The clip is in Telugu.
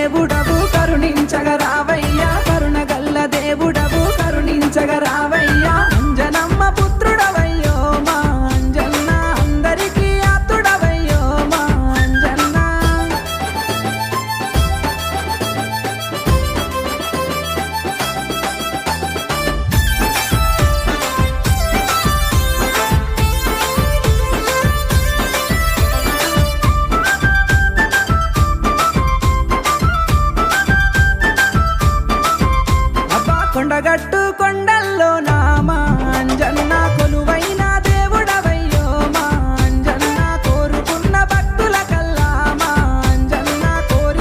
దేవుడవు కరుణించగరావయ్యా, కరుణగల్ల దేవుడవు కరుణించగరావయ్యా. అంజనమ్మ పుత్రుడవయ్యో మా అంజన్న, అందరికీ ఆతుడవయ్యో మా అంజన్న. కొండగట్టు